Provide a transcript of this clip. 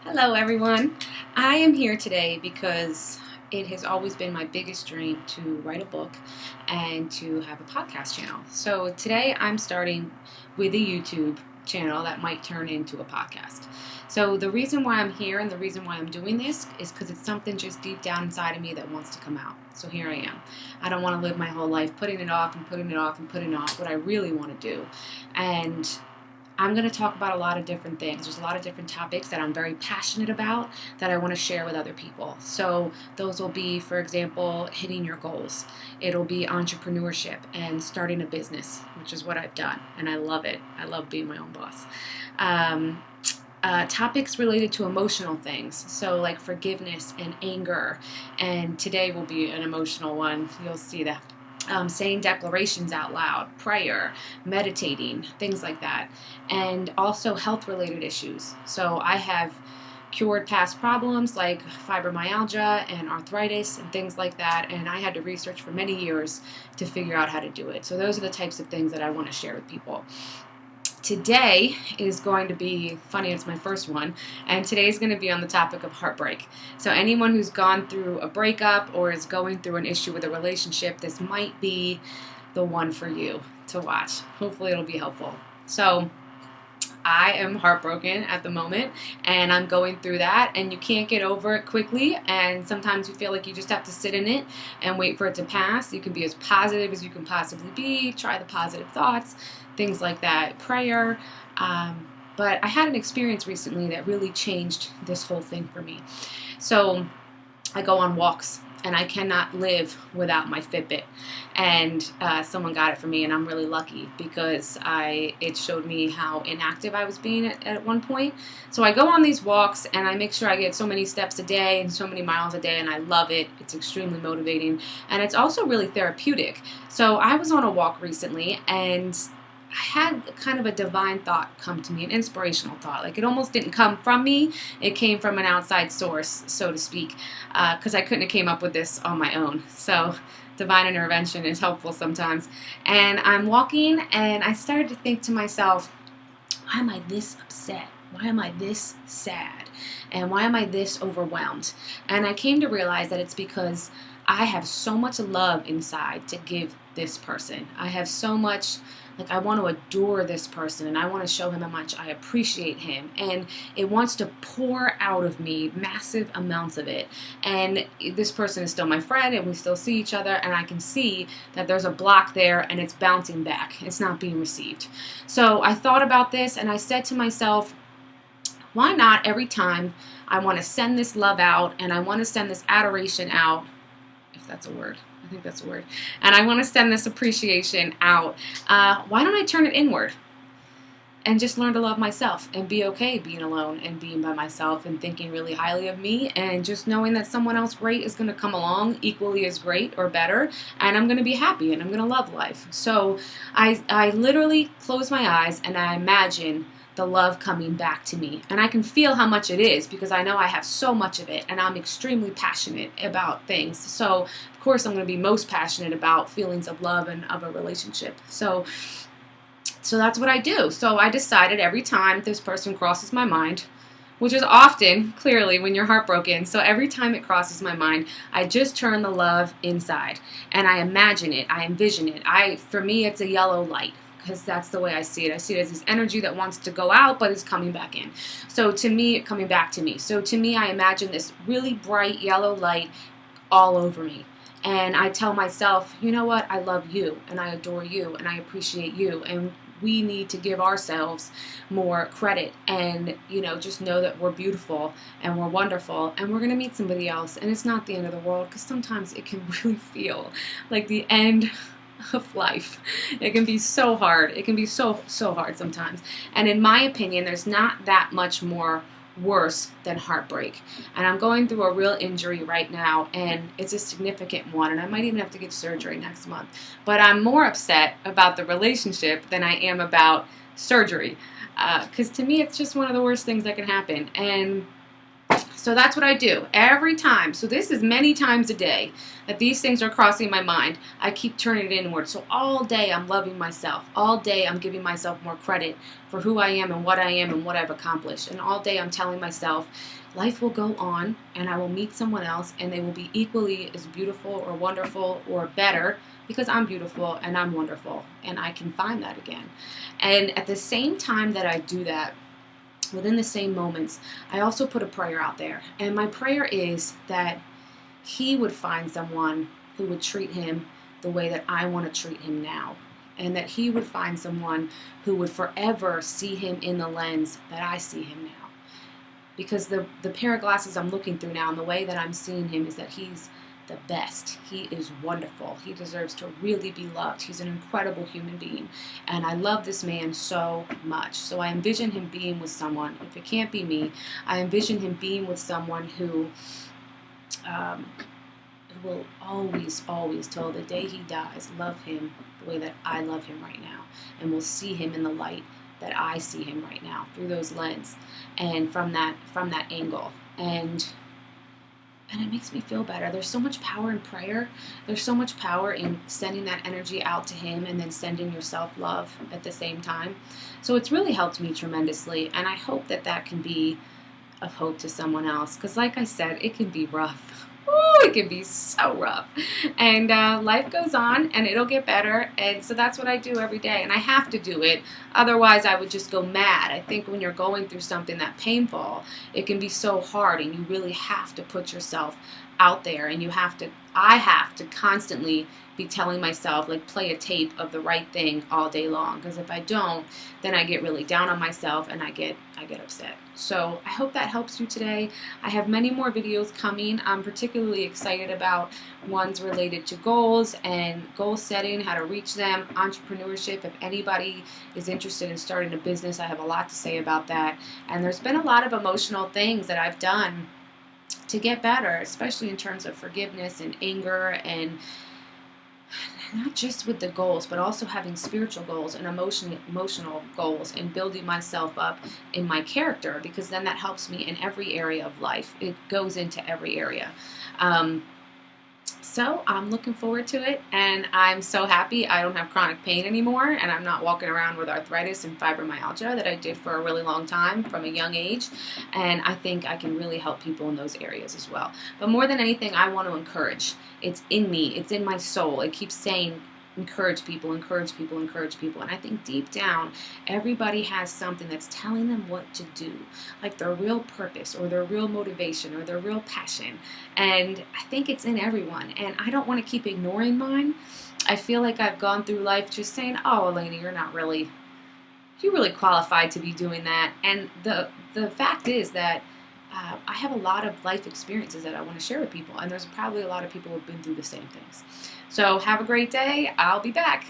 Hello everyone. I am here today because it has always been my biggest dream to write a book and to have a podcast channel. So today I'm starting with a YouTube channel that might turn into a podcast. So the reason why I'm here and the reason why I'm doing this is because it's something just deep down inside of me that wants to come out. So here I am. I don't want to live my whole life putting it off and putting it off and putting it off what I really want to do. And I'm going to talk about a lot of different things. There's a lot of different topics that I'm very passionate about that I want to share with other people. So those will be, for example, hitting your goals. It'll be entrepreneurship and starting a business, which is what I've done, and I love it. I love being my own boss. Topics related to emotional things, so like forgiveness and anger, and today will be an emotional one. You'll see that. Saying declarations out loud, prayer, meditating, things like that, and also health-related issues. So I have cured past problems like fibromyalgia and arthritis and things like that, and I had to research for many years to figure out how to do it. So those are the types of things that I want to share with people. Today is going to be funny, it's my first one, and today is going to be on the topic of heartbreak. So anyone who's gone through a breakup or is going through an issue with a relationship, this might be the one for you to watch. Hopefully it'll be helpful. So I am heartbroken at the moment, and I'm going through that, and you can't get over it quickly, and sometimes you feel like you just have to sit in it and wait for it to pass. You can be as positive as you can possibly be, try the positive thoughts, things like that, prayer, but I had an experience recently that really changed this whole thing for me. So I go on walks, and I cannot live without my Fitbit. And someone got it for me, and I'm really lucky because it showed me how inactive I was being at one point. So I go on these walks, and I make sure I get so many steps a day and so many miles a day, and I love it. It's extremely motivating, and it's also really therapeutic. So I was on a walk recently, and I had kind of a divine thought come to me, an inspirational thought. Like it almost didn't come from me. It came from an outside source, so to speak, because I couldn't have came up with this on my own. So divine intervention is helpful sometimes. And I'm walking, and I started to think to myself, why am I this upset? Why am I this sad? And why am I this overwhelmed? And I came to realize that it's because I have so much love inside to give this person. I have so much, like I want to adore this person, and I want to show him how much I appreciate him, and it wants to pour out of me massive amounts of it. And this person is still my friend, and we still see each other, and I can see that there's a block there, and it's bouncing back. It's not being received. So I thought about this, and I said to myself, why not every time I want to send this love out, and I want to send this adoration out, if that's a word. I think that's a word. And I want to send this appreciation out. Why don't I turn it inward and just learn to love myself and be okay being alone and being by myself and thinking really highly of me and just knowing that someone else great is going to come along equally as great or better, and I'm going to be happy and I'm going to love life. So I literally close my eyes and I imagine the love coming back to me. And I can feel how much it is because I know I have so much of it, and I'm extremely passionate about things. So, of course, I'm going to be most passionate about feelings of love and of a relationship. So that's what I do. So I decided every time this person crosses my mind, which is often, clearly, when you're heartbroken. So every time it crosses my mind, I just turn the love inside, and I imagine it. I envision it. For me, it's a yellow light, because that's the way I see it. I see it as this energy that wants to go out, but is coming back in. So to me, coming back to me. So to me, I imagine this really bright yellow light all over me. And I tell myself, you know what? I love you, and I adore you, and I appreciate you. And we need to give ourselves more credit and, just know that we're beautiful and we're wonderful and we're going to meet somebody else. And it's not the end of the world, because sometimes it can really feel like the end of life. It can be so hard. It can be so hard sometimes. And in my opinion, there's not that much more worse than heartbreak. And I'm going through a real injury right now, and it's a significant one, and I might even have to get surgery next month. But I'm more upset about the relationship than I am about surgery, because to me it's just one of the worst things that can happen. And So that's what I do every time. So this is many times a day that these things are crossing my mind. I keep turning it inward. So all day I'm loving myself. All day I'm giving myself more credit for who I am and what I've accomplished. And all day I'm telling myself life will go on and I will meet someone else and they will be equally as beautiful or wonderful or better because I'm beautiful and I'm wonderful and I can find that again. And at the same time that I do that, within the same moments, I also put a prayer out there. And my prayer is that he would find someone who would treat him the way that I want to treat him now. And that he would find someone who would forever see him in the lens that I see him now. Because the pair of glasses I'm looking through now and the way that I'm seeing him is that he's the best. He is wonderful. He deserves to really be loved. He's an incredible human being. And I love this man so much. So I envision him being with someone. If it can't be me, I envision him being with someone who will always, always, till the day he dies, love him the way that I love him right now. And will see him in the light that I see him right now, through those lenses and from that angle. And it makes me feel better. There's so much power in prayer. There's so much power in sending that energy out to him and then sending yourself love at the same time. So it's really helped me tremendously. And I hope that that can be of hope to someone else. Because like I said, it can be rough. Ooh, it can be so rough. And life goes on and it'll get better. And so that's what I do every day. And I have to do it. Otherwise, I would just go mad. I think when you're going through something that painful, it can be so hard. And you really have to put yourself out there. And I have to constantly be telling myself, like, play a tape of the right thing all day long. Because if I don't, then I get really down on myself and I get upset. So I hope that helps you today. I have many more videos coming. I'm particularly excited about ones related to goals and goal setting, how to reach them, entrepreneurship. If anybody is interested in starting a business, I have a lot to say about that. And there's been a lot of emotional things that I've done to get better, especially in terms of forgiveness and anger, and not just with the goals, but also having spiritual goals and emotional goals, and building myself up in my character, because then that helps me in every area of life. It goes into every area. So I'm looking forward to it, and I'm so happy I don't have chronic pain anymore, and I'm not walking around with arthritis and fibromyalgia that I did for a really long time from a young age, and I think I can really help people in those areas as well. But more than anything, I want to encourage. It's in me. It's in my soul. It keeps saying, encourage people, encourage people, encourage people. And I think deep down, everybody has something that's telling them what to do, like their real purpose or their real motivation or their real passion. And I think it's in everyone. And I don't want to keep ignoring mine. I feel like I've gone through life just saying, oh, Elena, you're really qualified to be doing that. And the fact is that I have a lot of life experiences that I want to share with people. And there's probably a lot of people who have been through the same things. So have a great day. I'll be back.